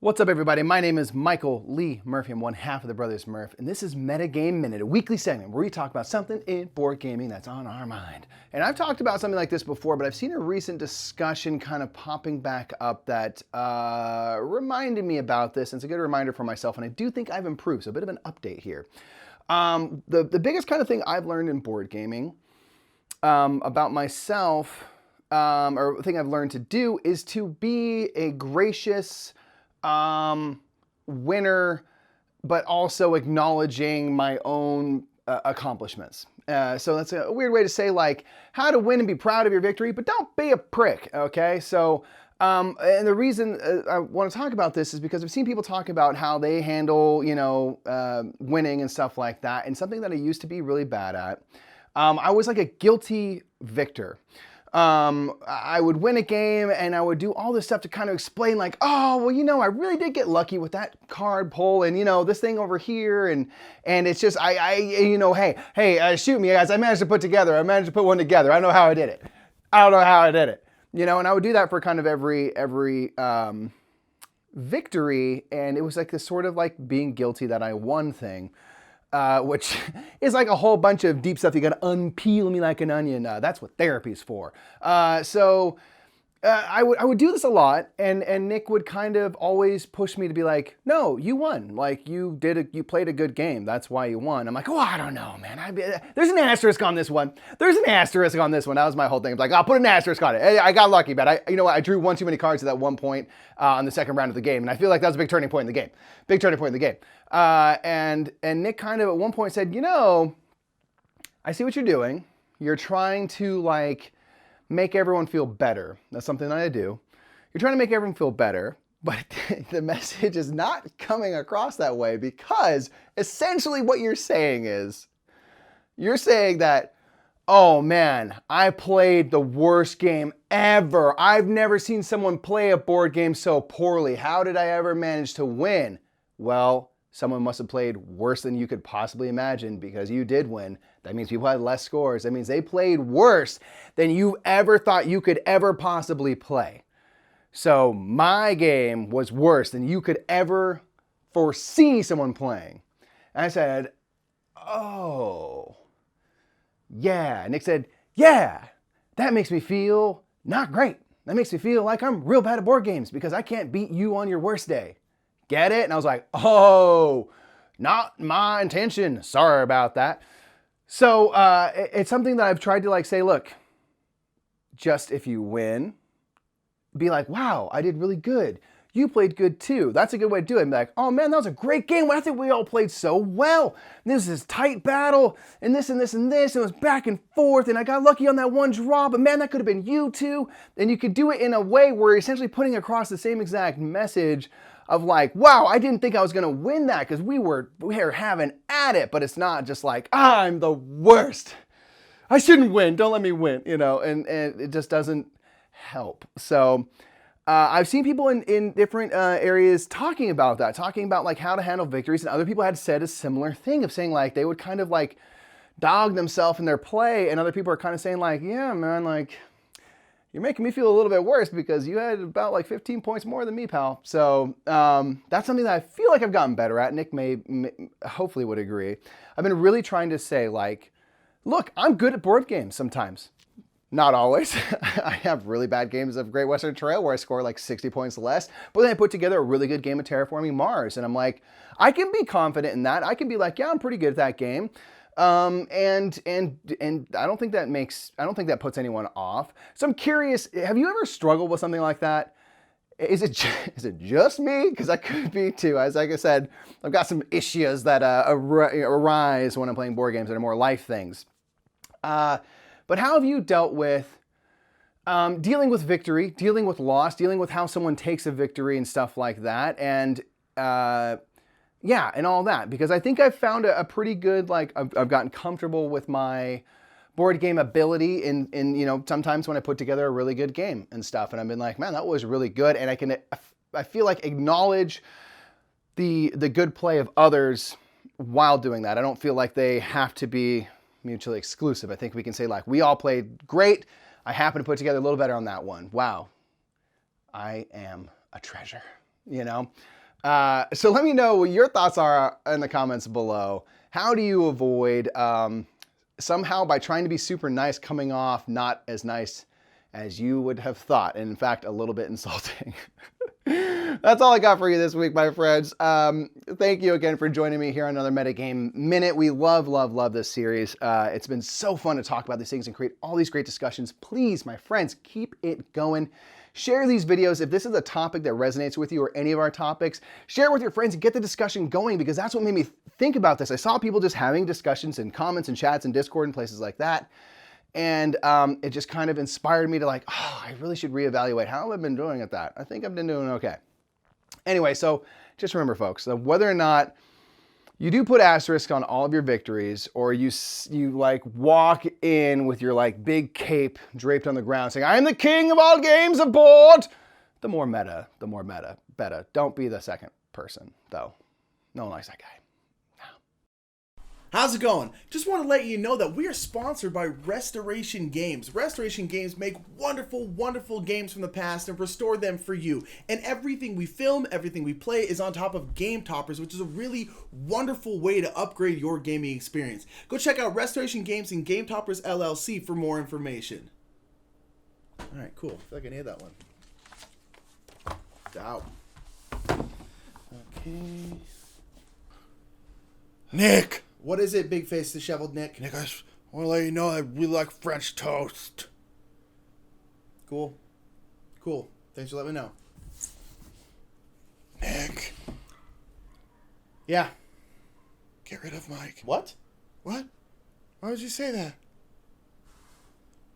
What's up, everybody? My name is Michael Lee Murphy. I'm one half of the Brothers Murph, and this is Metagame Minute, a weekly segment where we talk about something in board gaming that's on our mind. And I've talked about something like this before, but I've seen a recent discussion kind of popping back up that reminded me about this, and it's a good reminder for myself, and I do think I've improved, so a bit of an update here. The biggest kind of thing I've learned in board gaming about myself, or thing I've learned to do, is to be a gracious winner, but also acknowledging my own accomplishments. So that's a weird way to say, like, how to win and be proud of your victory, but don't be a prick, okay? So, and the reason I want to talk about this is because I've seen people talk about how they handle, winning and stuff like that, and something that I used to be really bad at. I was like a guilty victor. I would win a game and I would do all this stuff to kind of explain, like, oh, well, I really did get lucky with that card pull and, this thing over here. And it's just, hey, shoot me, guys. I managed to put one together. I know how I did it. I don't know how I did it. And I would do that for kind of every victory. And it was like this sort of like being guilty that I won thing. Which is like a whole bunch of deep stuff. You got to unpeel me like an onion. That's what therapy's for. I would do this a lot, and Nick would kind of always push me to be like, no, you won. Like you played a good game. That's why you won. I'm like, oh, I don't know, man. There's an asterisk on this one. That was my whole thing. I'm like, I'll put an asterisk on it. Hey, I got lucky, but I drew one too many cards at that one point on the second round of the game, and I feel like that was a big turning point in the game. And Nick kind of at one point said, I see what you're doing. You're trying to like make everyone feel better. That's something that I do. You're trying to make everyone feel better, but the message is not coming across that way, because essentially what you're saying is, you're saying that, oh man, I played the worst game ever. I've never seen someone play a board game so poorly. How did I ever manage to win? Well, someone must have played worse than you could possibly imagine, because you did win. That means people had less scores. That means they played worse than you ever thought you could ever possibly play. So my game was worse than you could ever foresee someone playing. And I said, oh, yeah. And Nick said, yeah, that makes me feel not great. That makes me feel like I'm real bad at board games because I can't beat you on your worst day. Get it? And I was like, oh, not my intention. Sorry about that. So it's something that I've tried to like say, look, just if you win, be like, wow, I did really good. You played good too. That's a good way to do it. And be like, oh man, that was a great game. I think we all played so well. And this is tight battle and this and this and this. And it was back and forth. And I got lucky on that one draw. But man, that could have been you too. And you could do it in a way where you're essentially putting across the same exact message of like, wow, I didn't think I was going to win that because we were having at it. But it's not just like, I'm the worst. I shouldn't win. Don't let me win, and it just doesn't help. So I've seen people in different areas talking about that, talking about like how to handle victories. And other people had said a similar thing of saying like they would kind of like dog themselves in their play. And other people are kind of saying like, yeah, man, like, you're making me feel a little bit worse because you had about like 15 points more than me, pal. So that's something that I feel like I've gotten better at. Nick may hopefully would agree. I've been really trying to say like, look, I'm good at board games sometimes. Not always. I have really bad games of Great Western Trail where I score like 60 points less, but then I put together a really good game of Terraforming Mars. And I'm like, I can be confident in that. I can be like, yeah, I'm pretty good at that game. And I don't think that puts anyone off. So I'm curious, have you ever struggled with something like that? Is it just me? Because I could be too. As like I said, I've got some issues that arise when I'm playing board games that are more life things. But how have you dealt with dealing with victory, dealing with loss, dealing with how someone takes a victory and stuff like that? And yeah, and all that, because I think I've found a pretty good, like, I've gotten comfortable with my board game ability in sometimes when I put together a really good game and stuff, and I've been like, man, that was really good, and I feel like acknowledge the good play of others while doing that. I don't feel like they have to be mutually exclusive. I think we can say like, we all played great. I happen to put together a little better on that one. Wow, I am a treasure. you know? So let me know what your thoughts are in the comments below. How do you avoid somehow by trying to be super nice coming off not as nice as you would have thought, and in fact, a little bit insulting. That's all I got for you this week, my friends. Thank you again for joining me here on another Metagame Minute. We love, love, love this series. It's been so fun to talk about these things and create all these great discussions. Please, my friends, keep it going. Share these videos. If this is a topic that resonates with you or any of our topics, share it with your friends and get the discussion going, because that's what made me think about this. I saw people just having discussions and comments and chats and Discord and places like that. And it just kind of inspired me to like, oh, I really should reevaluate how have I been doing at that. I think I've been doing okay. Anyway, so just remember, folks, that whether or not you do put asterisk on all of your victories, or you like walk in with your like big cape draped on the ground saying, I am the king of all games aboard, the more meta, better. Don't be the second person, though. No one likes that guy. How's it going? Just want to let you know that we are sponsored by Restoration Games. Restoration Games make wonderful, wonderful games from the past and restore them for you. And everything we film, everything we play is on top of Game Toppers, which is a really wonderful way to upgrade your gaming experience. Go check out Restoration Games and Game Toppers LLC for more information. Alright, cool. I feel like I need that one. Out. Okay. Nick! What is it, big face disheveled Nick? Nick, I just want to let you know I really like French toast. Cool. Cool. Thanks for letting me know. Nick. Yeah. Get rid of Mike. What? What? Why would you say that?